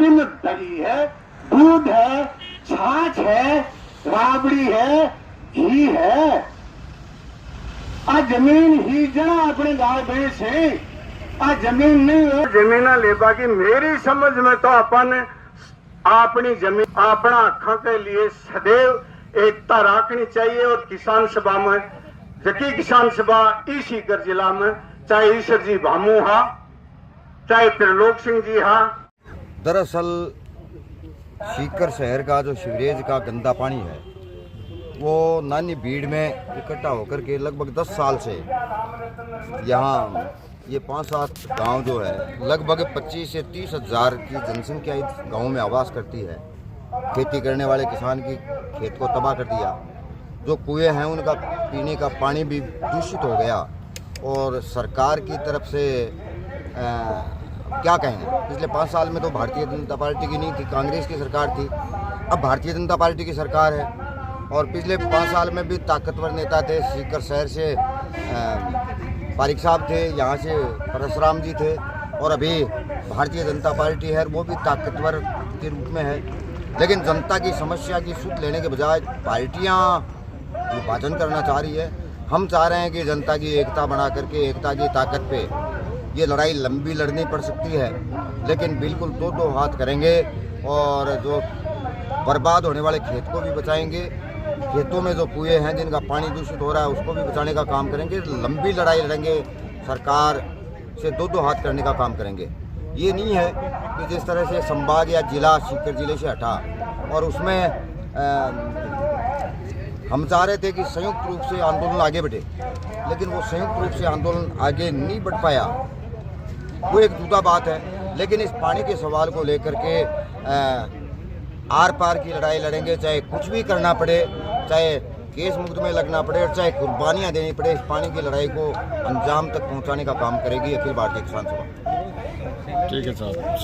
विभिन्न दही है, दूध है, छाछ है, राबड़ी है, घी है। आ जमीन ही जना अपने गांव भैंस है, आ जमीन नहीं है। जमीन लेबा की मेरी समझ में तो अपन अपनी जमीन अपना हक के लिए सदैव एकता रखनी चाहिए। और किसान सभा में जकी किसान सभा इस सीकर जिला में, चाहे ईश्वर जी भामू हा, चाहे त्रिलोक सिंह जी हा। दरअसल सीकर शहर का जो सीवरेज का गंदा पानी है वो नानी भीड़ में इकट्ठा होकर के लगभग 10 साल से यहाँ ये 5-7 गांव जो है लगभग 25 से 30 हज़ार की जनसंख्या इस गांव में आवास करती है। खेती करने वाले किसान की खेत को तबाह कर दिया। जो कुएं हैं उनका पीने का पानी भी दूषित हो गया। और सरकार की तरफ से क्या कहें, पिछले 5 साल में तो भारतीय जनता पार्टी की नहीं थी, कांग्रेस की सरकार थी। अब भारतीय जनता पार्टी की सरकार है। और पिछले 5 साल में भी ताकतवर नेता थे। सीकर शहर से पारिक साहब थे, यहाँ से परशुराम जी थे, और अभी भारतीय जनता पार्टी है, वो भी ताकतवर के रूप में है। लेकिन जनता की समस्या की सुध लेने के बजाय पार्टियाँ विभाजन करना चाह रही है। हम चाह रहे हैं कि जनता की एकता बना करके, एकता की ताकत पे ये लड़ाई लंबी लड़नी पड़ सकती है, लेकिन बिल्कुल दो हाथ करेंगे और जो बर्बाद होने वाले खेत को भी बचाएंगे। खेतों में जो कुएं हैं जिनका पानी दूषित हो रहा है उसको भी बचाने का काम करेंगे। लंबी लड़ाई लड़ेंगे, सरकार से दो हाथ करने का काम करेंगे। ये नहीं है कि जिस तरह से संभाग या जिला सीकर जिले से हटा और उसमें हम चाह रहे थे कि संयुक्त रूप से आंदोलन आगे बढ़े, लेकिन वो संयुक्त रूप से आंदोलन आगे नहीं बढ़ पाया। वो एक जुदा बात है। लेकिन इस पानी के सवाल को लेकर के आर पार की लड़ाई लड़ेंगे, चाहे कुछ भी करना पड़े, चाहे केस मुकदमे लगना पड़े और चाहे कुर्बानियां देनी पड़े। इस पानी की लड़ाई को अंजाम तक पहुंचाने का काम करेगी अखिल भारतीय किसान सभा। ठीक है साहब।